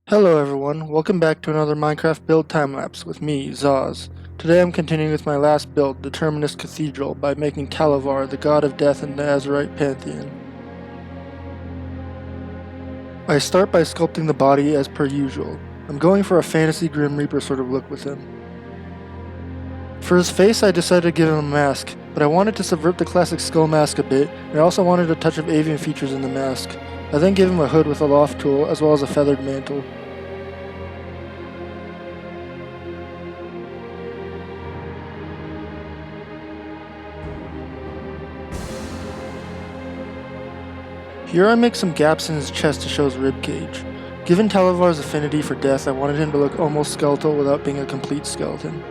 Hello everyone, welcome back to another Minecraft build time-lapse with me, Zaz. Today I'm continuing with my last build, the Terminus Cathedral, by making Talovar, the god of death in the Azurite pantheon. I start by sculpting the body as per usual. I'm going for a fantasy Grim Reaper sort of look with him. For his face I decided to give him a mask, but I wanted to subvert the classic skull mask a bit, and I also wanted a touch of avian features in the mask. I then gave him a hood with a loft tool, as well as a feathered mantle. Here I make some gaps in his chest to show his ribcage. Given Talovar's affinity for death, I wanted him to look almost skeletal without being a complete skeleton.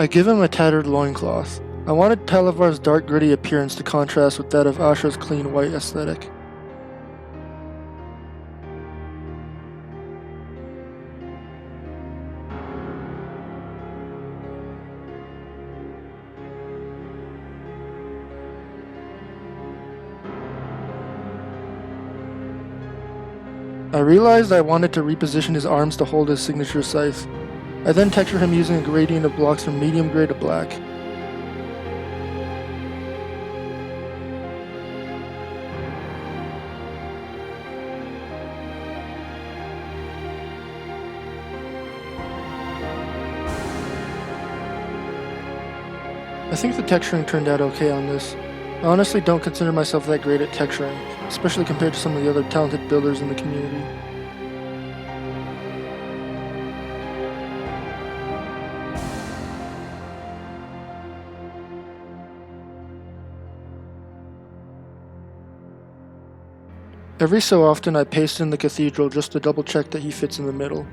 I give him a tattered loincloth. I wanted Talovar's dark gritty appearance to contrast with that of Ashra's clean white aesthetic. I realized I wanted to reposition his arms to hold his signature scythe. I then texture him using a gradient of blocks from medium gray to black. I think the texturing turned out okay on this. I honestly don't consider myself that great at texturing, especially compared to some of the other talented builders in the community. Every so often I paste in the cathedral just to double check that he fits in the middle.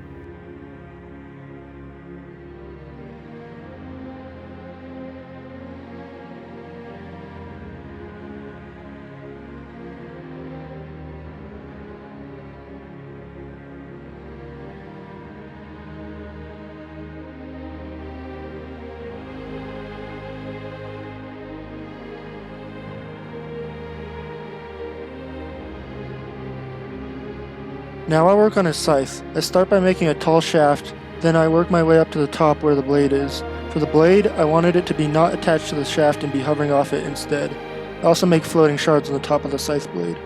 Now I work on his scythe. I start by making a tall shaft, then I work my way up to the top where the blade is. For the blade, I wanted it to be not attached to the shaft and be hovering off it instead. I also make floating shards on the top of the scythe blade.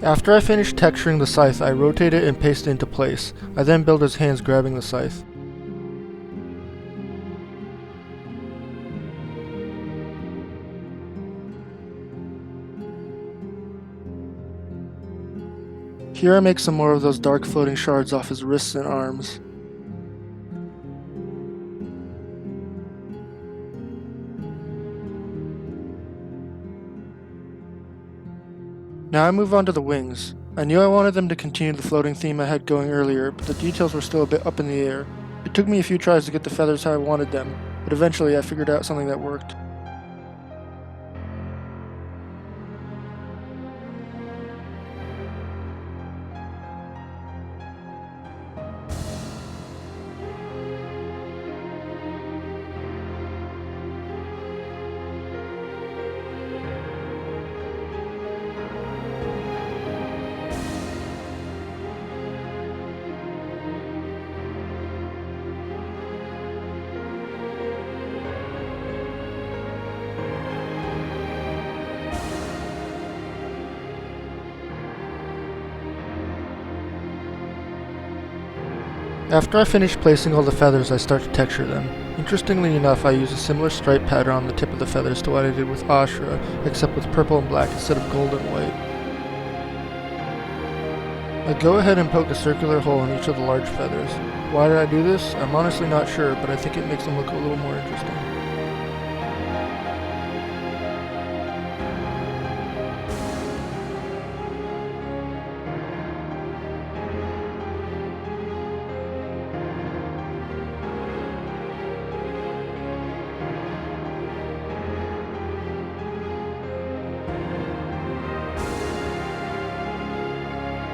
After I finish texturing the scythe, I rotate it and paste it into place. I then build his hands grabbing the scythe. Here I make some more of those dark floating shards off his wrists and arms. Now I move on to the wings. I knew I wanted them to continue the floating theme I had going earlier, but the details were still a bit up in the air. It took me a few tries to get the feathers how I wanted them, but eventually I figured out something that worked. After I finish placing all the feathers, I start to texture them. Interestingly enough, I use a similar stripe pattern on the tip of the feathers to what I did with Ashra, except with purple and black instead of gold and white. I go ahead and poke a circular hole in each of the large feathers. Why did I do this? I'm honestly not sure, but I think it makes them look a little more interesting.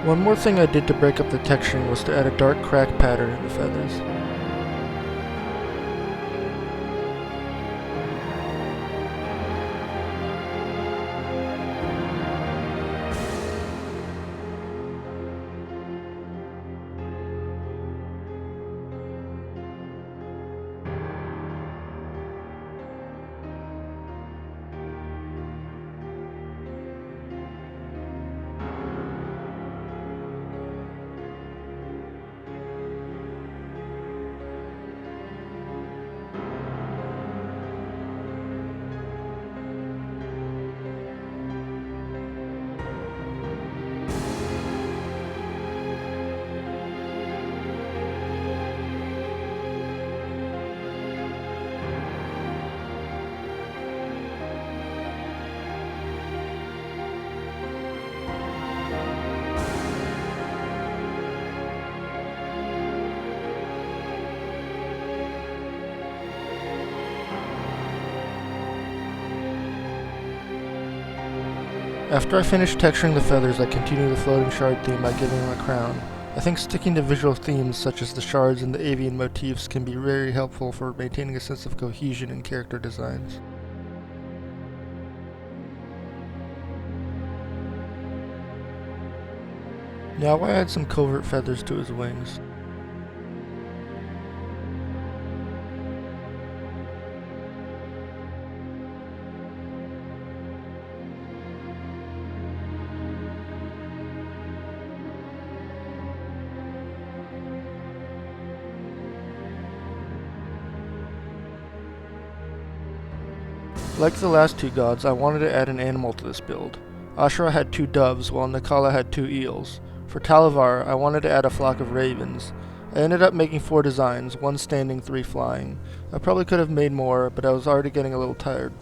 One more thing I did to break up the texturing was to add a dark crack pattern in the feathers. After I finish texturing the feathers, I continue the floating shard theme by giving them a crown. I think sticking to visual themes such as the shards and the avian motifs can be very helpful for maintaining a sense of cohesion in character designs. Now I add some covert feathers to his wings. Like the last two gods, I wanted to add an animal to this build. Ashura had 2 doves, while Nakala had 2 eels. For Talovar, I wanted to add a flock of ravens. I ended up making 4 designs, 1 standing, 3 flying. I probably could have made more, but I was already getting a little tired.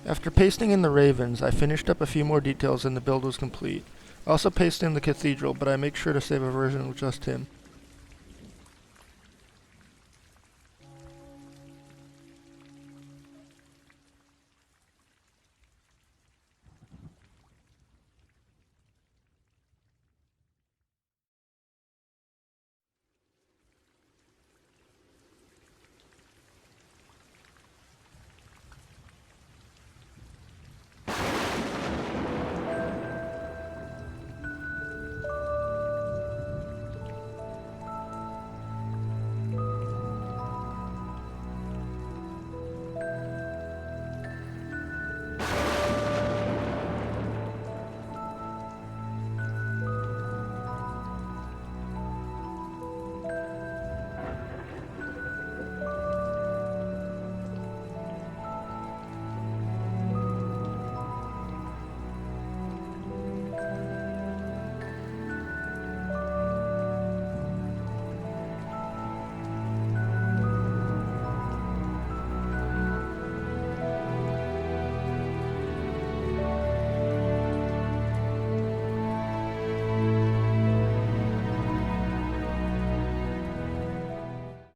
After pasting in the ravens, I finished up a few more details and the build was complete. I also pasted in the cathedral, but I make sure to save a version with just him.